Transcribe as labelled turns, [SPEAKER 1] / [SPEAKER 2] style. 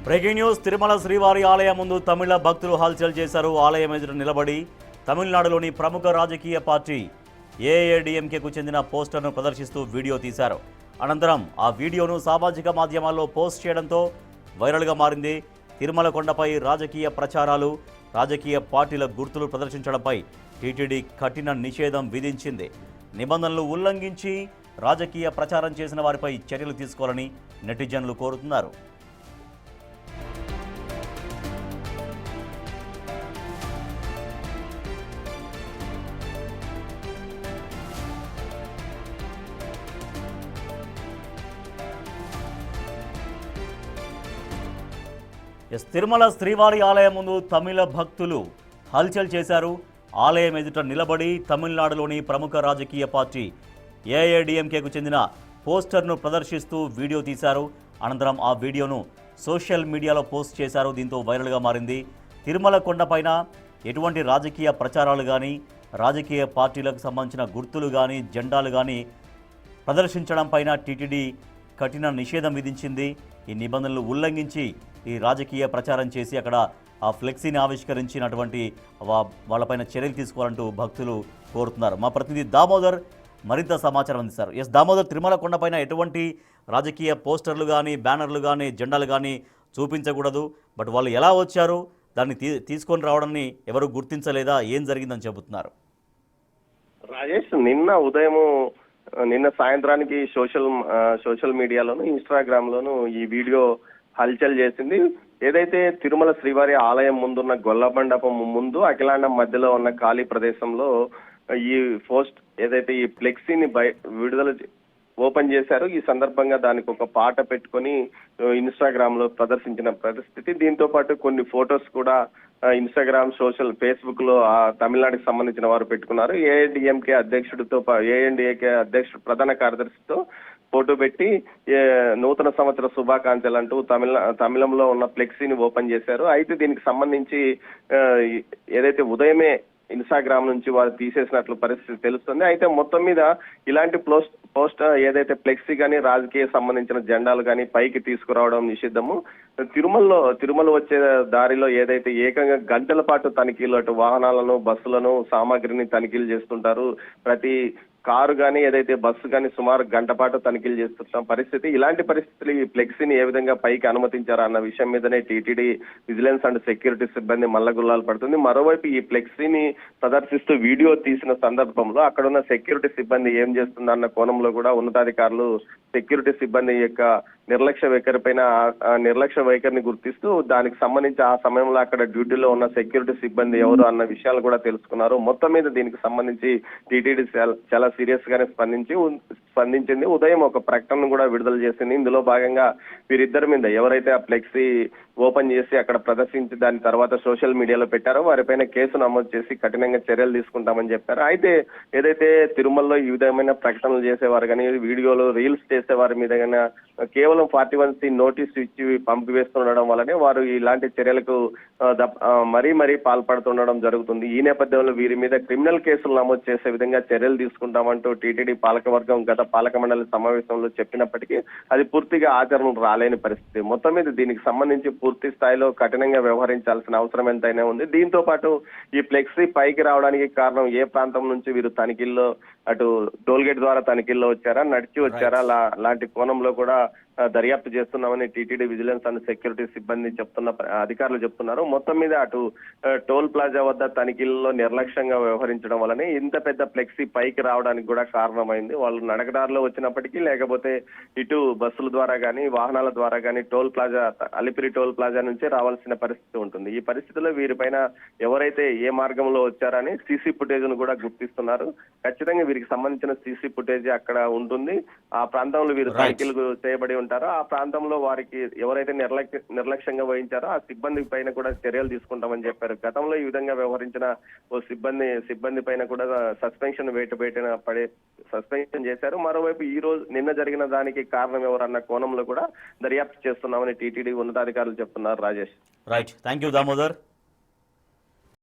[SPEAKER 1] Breaking news. Tirumala శ్రీవారి ఆలయం ముందు తమిళ భక్తులు హల్చల్ చేశారు. ఆలయం ఎదుట నిలబడి తమిళనాడులోని ప్రముఖ రాజకీయ పార్టీ ఏఐఏడీఎంకేకు చెందిన పోస్టర్ను ప్రదర్శిస్తూ వీడియో తీశారు. అనంతరం ఆ వీడియోను సామాజిక మాధ్యమాల్లో పోస్ట్ చేయడంతో వైరల్గా మారింది. తిరుమల కొండపై రాజకీయ ప్రచారాలు, రాజకీయ పార్టీల గుర్తులు ప్రదర్శించడంపై టీటీడీ కఠిన నిషేధం విధించింది. నిబంధనలు ఉల్లంఘించి రాజకీయ ప్రచారం చేసిన వారిపై చర్యలు తీసుకోవాలని నెటిజన్లు కోరుతున్నారు. తిరుమల శ్రీవారి ఆలయం ముందు తమిళ భక్తులు హల్చల్ చేశారు. ఆలయం ఎదుట నిలబడి తమిళనాడులోని ప్రముఖ రాజకీయ పార్టీ ఏఐఏడీఎంకేకు చెందిన పోస్టర్ను ప్రదర్శిస్తూ వీడియో తీశారు. అనంతరం ఆ వీడియోను సోషల్ మీడియాలో పోస్ట్ చేశారు. దీంతో వైరల్గా మారింది. తిరుమల కొండపైన ఎటువంటి రాజకీయ ప్రచారాలు కానీ, రాజకీయ పార్టీలకు సంబంధించిన గుర్తులు కానీ, జెండాలు కానీ ప్రదర్శించడం పైన టీటీడీ కఠిన నిషేధం విధించింది. ఈ నిబంధనలు ఉల్లంఘించి ఈ రాజకీయ ప్రచారం చేసి అక్కడ ఆ ఫ్లెక్సీని ఆవిష్కరించినటువంటి వాళ్ళపైన చర్యలు తీసుకోవాలంటూ భక్తులు కోరుతున్నారు. మా ప్రతినిధి దామోదర్ మరింత సమాచారం అందిస్తారు. దామోదర్, తిరుమల కొండపైన ఎటువంటి రాజకీయ పోస్టర్లు కానీ, బ్యానర్లు కానీ, జెండాలు కానీ చూపించకూడదు. బట్ వాళ్ళు ఎలా వచ్చారు, దాన్ని తీసుకొని రావడాన్ని ఎవరు గుర్తించలేదా, ఏం జరిగిందని చెబుతున్నారు?
[SPEAKER 2] రాజేష్, నిన్న సాయంత్రానికి సోషల్ మీడియాలోను, ఇన్స్టాగ్రామ్ లోను ఈ వీడియో హల్చల్ చేసింది. ఏదైతే తిరుమల శ్రీవారి ఆలయం ముందున్న గొల్ల మండపం ముందు అఖిలాండం మధ్యలో ఉన్న ఖాళీ ప్రదేశంలో ఈ పోస్ట్ ఏదైతే ఈ ఫ్లెక్సీని ఓపెన్ చేశారు. ఈ సందర్భంగా దానికి ఒక పాట పెట్టుకొని ఇన్స్టాగ్రామ్ లో ప్రదర్శించిన పరిస్థితి. దీంతో పాటు కొన్ని ఫొటోస్ కూడా ఇన్స్టాగ్రామ్, ఫేస్బుక్ లో తమిళనాడుకి సంబంధించిన వారు పెట్టుకున్నారు. ఏఐడిఎంకే అధ్యక్షుడు ప్రధాన కార్యదర్శితో ఫోటో పెట్టి నూతన సంవత్సర శుభాకాంక్షలు అంటూ తమిళంలో ఉన్న ఫ్లెక్సీని ఓపెన్ చేశారు. అయితే దీనికి సంబంధించి ఏదైతే ఉదయమే ఇన్స్టాగ్రామ్ నుంచి వారు తీసేసినట్లు పరిస్థితి తెలుస్తుంది. అయితే మొత్తం మీద ఇలాంటి పోస్ట్ ఏదైతే ఫ్లెక్సీ కానీ, రాజకీయ సంబంధించిన జెండాలు కానీ పైకి తీసుకురావడం నిషిద్ధము. తిరుమల వచ్చే దారిలో ఏదైతే ఏకంగా గంటల పాటు తనిఖీలు, అటు వాహనాలను, బస్సులను, సామాగ్రిని తనిఖీలు చేస్తుంటారు. ప్రతి కారు కానీ, ఏదైతే బస్సు కానీ సుమారు గంట పాటు తనిఖీలు చేస్తున్న పరిస్థితి. ఇలాంటి పరిస్థితులు ఈ ఫ్లెక్సీని ఏ విధంగా పైకి అనుమతించారా అన్న విషయం మీదనే టీటీడీ విజిలెన్స్ అండ్ సెక్యూరిటీ సిబ్బంది మల్లగుల్లాలు పడుతుంది. మరోవైపు ఈ ఫ్లెక్సీని ప్రదర్శిస్తూ వీడియో తీసిన సందర్భంలో అక్కడున్న సెక్యూరిటీ సిబ్బంది ఏం చేస్తుందన్న కోణంలో కూడా ఉన్నతాధికారులు సెక్యూరిటీ సిబ్బంది యొక్క నిర్లక్ష్య వైఖరిని గుర్తిస్తూ దానికి సంబంధించి ఆ సమయంలో అక్కడ డ్యూటీలో ఉన్న సెక్యూరిటీ సిబ్బంది ఎవరు అన్న విషయాలు కూడా తెలుసుకున్నారు. మొత్తం మీద దీనికి సంబంధించి టీటీడీ చాలా సీరియస్ గానే స్పందించింది. ఉదయం ఒక ప్రకటన కూడా విడుదల చేసింది. ఇందులో భాగంగా వీరిద్దరి మీద ఎవరైతే ఆ ఫ్లెక్సీ ఓపెన్ చేసి అక్కడ ప్రదర్శించి దాని తర్వాత సోషల్ మీడియాలో పెట్టారో వారిపైన కేసు నమోదు చేసి కఠినంగా చర్యలు తీసుకుంటామని చెప్పారు. అయితే ఏదైతే తిరుమలలో ఈ విధమైన ప్రకటనలు చేసేవారు కానీ, వీడియోలు, రీల్స్ చేసేవారి మీద కానీ కేవలం 41C నోటీసు ఇచ్చి పంపివేస్తుండడం వల్లనే వారు ఇలాంటి చర్యలకు మరీ పాల్పడుతుండడం జరుగుతుంది. ఈ నేపథ్యంలో వీరి మీద క్రిమినల్ కేసులు నమోదు చేసే విధంగా చర్యలు తీసుకుంటామంటూ టీటీడీ పాలకవర్గం గత పాలక మండలి సమావేశంలో చెప్పినప్పటికీ అది పూర్తిగా ఆచరణ రాలేని పరిస్థితి. మొత్తం మీద దీనికి సంబంధించి పూర్తి స్థాయిలో కఠినంగా వ్యవహరించాల్సిన అవసరం ఎంతైనా ఉంది. దీంతో పాటు ఈ ఫ్లెక్సీ పైకి రావడానికి కారణం ఏ ప్రాంతం నుంచి వీరు తనిఖీల్లో, అటు టోల్గేట్ ద్వారా తనిఖీల్లో వచ్చారా, నడిచి వచ్చారా, లాంటి కోణంలో కూడా దర్యాప్తు చేస్తున్నామని టీటీడీ విజిలెన్స్ అండ్ సెక్యూరిటీ సిబ్బంది అధికారులు చెప్తున్నారు. మొత్తం మీద అటు టోల్ ప్లాజా వద్ద తనిఖీల్లో నిర్లక్ష్యంగా వ్యవహరించడం వల్లనే ఇంత పెద్ద ఫ్లెక్సీ పైకి రావడానికి కూడా కారణమైంది. వాళ్ళు నడకదారిలో వచ్చినప్పటికీ, లేకపోతే ఇటు బస్సుల ద్వారా కానీ, వాహనాల ద్వారా కానీ అలిపిరి టోల్ ప్లాజా నుంచే రావాల్సిన పరిస్థితి ఉంటుంది. ఈ పరిస్థితిలో వీరిపైన ఎవరైతే ఏ మార్గంలో వచ్చారని సీసీ ఫుటేజ్ ను కూడా గుర్తిస్తున్నారు. ఖచ్చితంగా వీరికి సంబంధించిన సీసీ ఫుటేజ్ అక్కడ ఉంటుంది. ఆ ప్రాంతంలో వీరు తనిఖీలు చేయబడి ఉంటారో ఆ ప్రాంతంలో వారికి ఎవరైతే నిర్లక్ష్యంగా వహించారో ఆ సిబ్బంది పైన కూడా చర్యలు తీసుకుంటామని చెప్పారు. గతంలో ఈ విధంగా వ్యవహరించిన ఓ సిబ్బంది పైన కూడా సస్పెన్షన్ చేశారు. మరోవైపు నిన్న జరిగిన దానికి కారణం ఎవరన్న కోణంలో కూడా దర్యాప్తు చేస్తున్నామని టీటీడీ ఉన్నతాధికారులు చెప్తున్నారు. Rajesh,
[SPEAKER 1] right, thank you Damodar.